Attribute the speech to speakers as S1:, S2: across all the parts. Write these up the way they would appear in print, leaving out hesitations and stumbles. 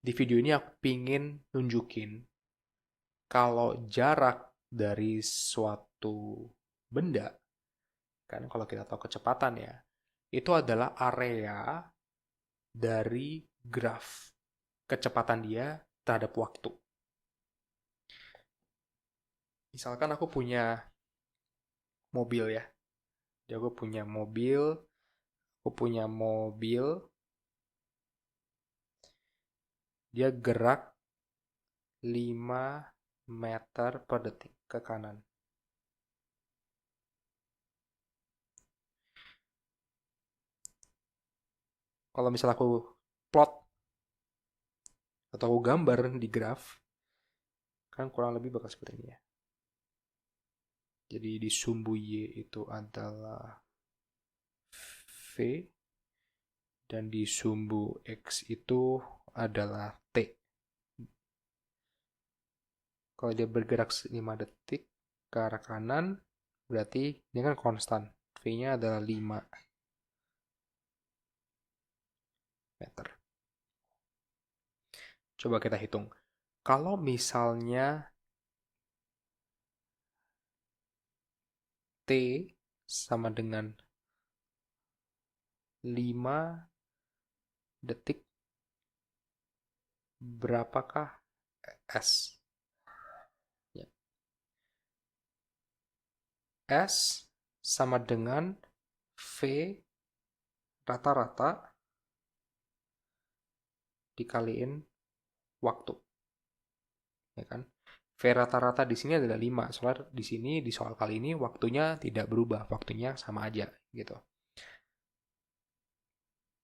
S1: Di video ini aku pingin nunjukin kalau jarak dari suatu benda, kan kalau kita tahu kecepatan ya, itu adalah area dari graf kecepatan dia terhadap waktu. Misalkan aku punya mobil ya, jadi aku punya mobil, dia gerak 5 meter per detik ke kanan. Kalau misalnya aku plot atau aku gambar di graf, kan kurang lebih bakal seperti ini ya. Jadi di sumbu Y itu adalah V dan di sumbu X itu adalah T. Kalau dia bergerak 5 detik ke arah kanan, berarti ini kan konstan. V-nya adalah 5 meter. Coba kita hitung. Kalau misalnya T sama dengan 5 detik, berapakah S? Ya. S sama dengan V rata-rata dikaliin waktu, ya kan? V rata-rata di sini adalah 5. Soalnya di sini di soal kali ini waktunya tidak berubah, waktunya sama aja gitu.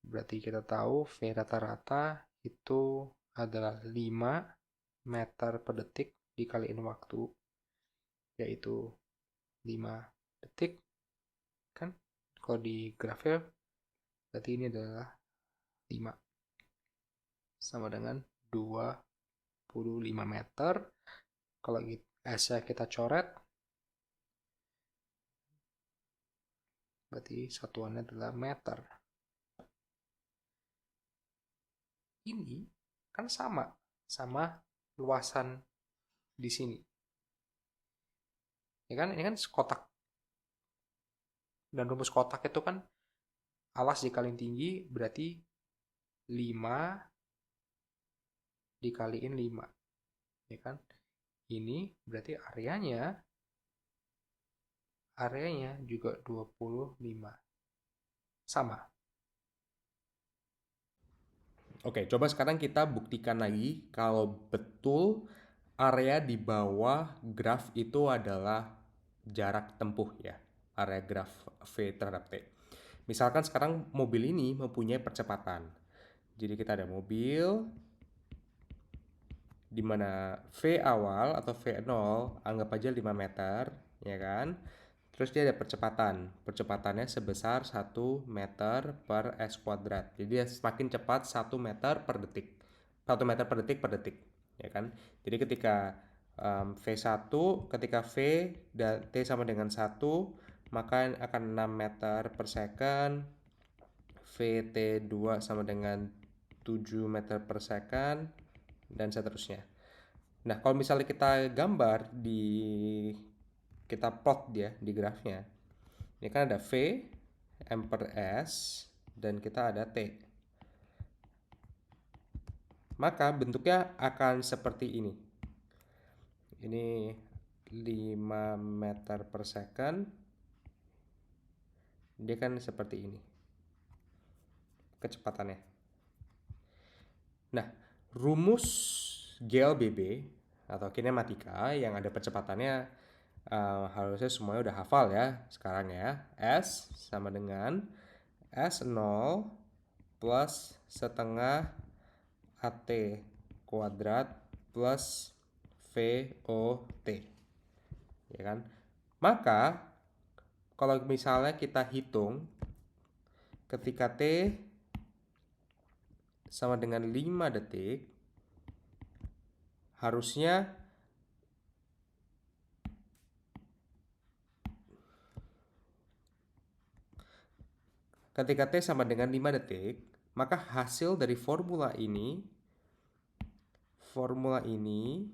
S1: Berarti kita tahu V rata-rata itu adalah 5 meter per detik dikaliin waktu, yaitu 5 detik kan? Kalau di grafnya berarti ini adalah 5 sama dengan 25 meter. Kalau S-nya kita coret, berarti satuannya adalah meter. Ini kan sama luasan di sini. Ya kan? Ini kan kotak. Dan rumus kotak itu kan alas dikaliin tinggi berarti 5 dikaliin 5. Ya kan? Ini berarti areanya juga 25. Sama. Oke, coba sekarang kita buktikan lagi kalau betul area di bawah graf itu adalah jarak tempuh ya, area graf V terhadap T. Misalkan sekarang mobil ini mempunyai percepatan. Jadi kita ada mobil di mana V awal atau V0 anggap aja 5 meter, ya kan? Terus dia ada percepatan. Percepatannya sebesar 1 meter per S kuadrat. Jadi dia semakin cepat 1 meter per detik. 1 meter per detik, ya kan? Jadi ketika V1, ketika V dan T sama dengan 1, maka akan 6 meter per second. VT2 sama dengan 7 meter per second dan seterusnya. Nah, kalau misalnya kita gambar kita plot dia di grafnya. Ini kan ada V, M per S, dan kita ada T. Maka bentuknya akan seperti ini. Ini 5 meter per second. Dia kan seperti ini kecepatannya. Nah, rumus GLBB atau kinematika yang ada percepatannya harusnya semuanya udah hafal ya sekarang ya. S sama dengan S0 plus setengah AT kuadrat plus VOT, ya kan? Maka kalau misalnya kita hitung ketika T sama dengan 5 detik, harusnya ketika T sama dengan 5 detik, maka hasil dari formula ini formula ini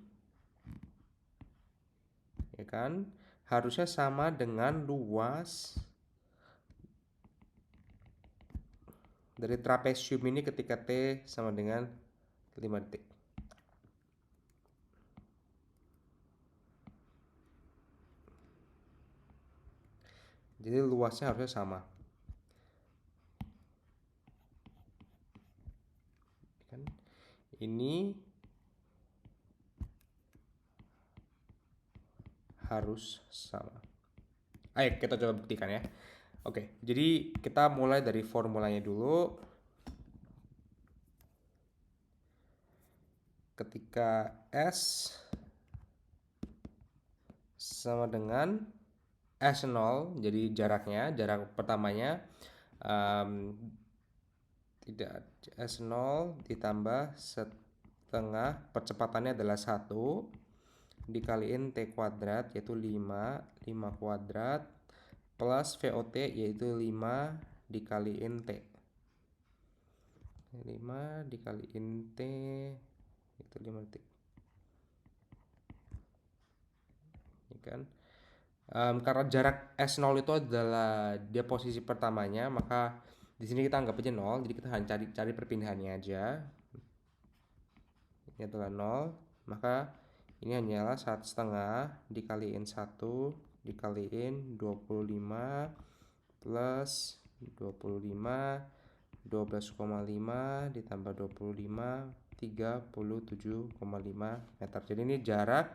S1: ya kan harusnya sama dengan luas dari trapesium ini ketika T sama dengan 5 detik. Jadi luasnya harusnya sama. Kan? Ini harus sama. Ayo kita coba buktikan ya. Oke, jadi kita mulai dari formulanya dulu. Ketika S sama dengan S0, jadi jarak pertamanya tidak S0 ditambah setengah, percepatannya adalah 1 dikaliin T kuadrat yaitu 5 kuadrat plus VOT yaitu 5 dikaliin T. 5 dikaliin T itu 5 detik. Ini kan karena jarak S0 itu adalah dia posisi pertamanya, maka di sini kita anggap aja 0, jadi kita hanya cari perpindahannya aja. Ini adalah 0, maka ini hanyalah 1,5 dikaliin 1 dikaliin 25 plus 25 12,5 ditambah 25 37,5 meter. Jadi ini jarak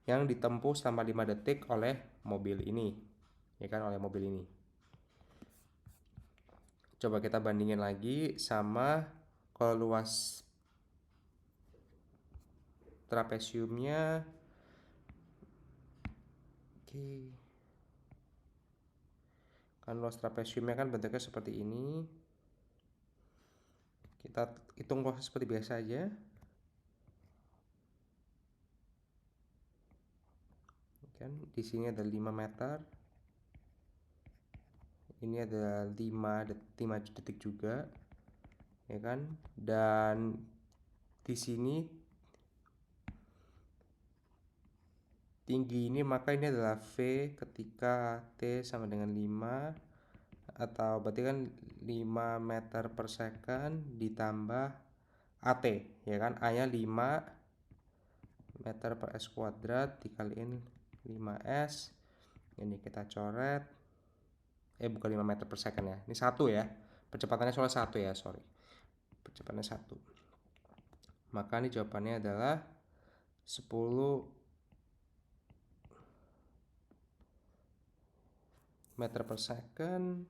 S1: yang ditempuh selama 5 detik oleh mobil ini. Ya kan, oleh mobil ini. Coba kita bandingin lagi sama kalau luas trapesiumnya. Oke. Kan luas trapesiumnya kan bentuknya seperti ini. Kita hitung luasnya seperti biasa aja. Kan di sini ada 5 meter. Ini ada 5 detik juga. Ya kan? Dan di sini tinggi ini, maka ini adalah V ketika T sama dengan 5, atau berarti kan 5 meter per second ditambah AT, ya kan, A nya 5 meter per S kuadrat dikaliin 5S, ini kita coret, bukan 5 meter per second ya, ini 1 ya, percepatannya soalnya 1 ya, sorry, percepatannya 1, maka ini jawabannya adalah 10 meter per second.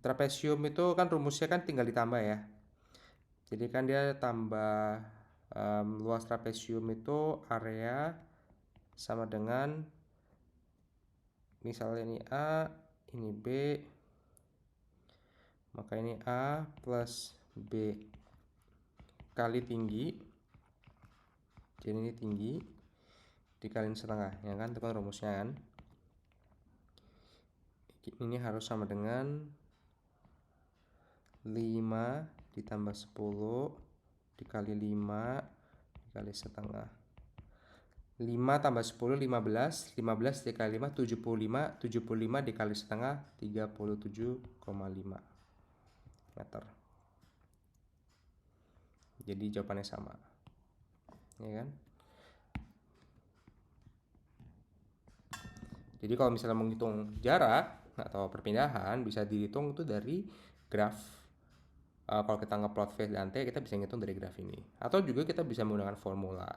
S1: Trapesium itu kan rumusnya kan tinggal ditambah ya, jadi kan dia tambah luas trapesium itu area sama dengan misalnya ini A, ini B, maka ini A plus B kali tinggi, jadi ini tinggi dikaliin setengah, ya kan, itu kan rumusnya kan. Ini harus sama dengan 5 ditambah 10 dikali 5 dikali setengah. 5 tambah 10 15, 15 dikali 5 75, 75 dikali setengah 37,5 meter. Jadi jawabannya sama, ya kan? Jadi kalau misalnya menghitung jarak atau perpindahan bisa dihitung itu dari graf. Kalau kita ngeplot V dan T, kita bisa ngitung dari graf ini. Atau juga kita bisa menggunakan formula.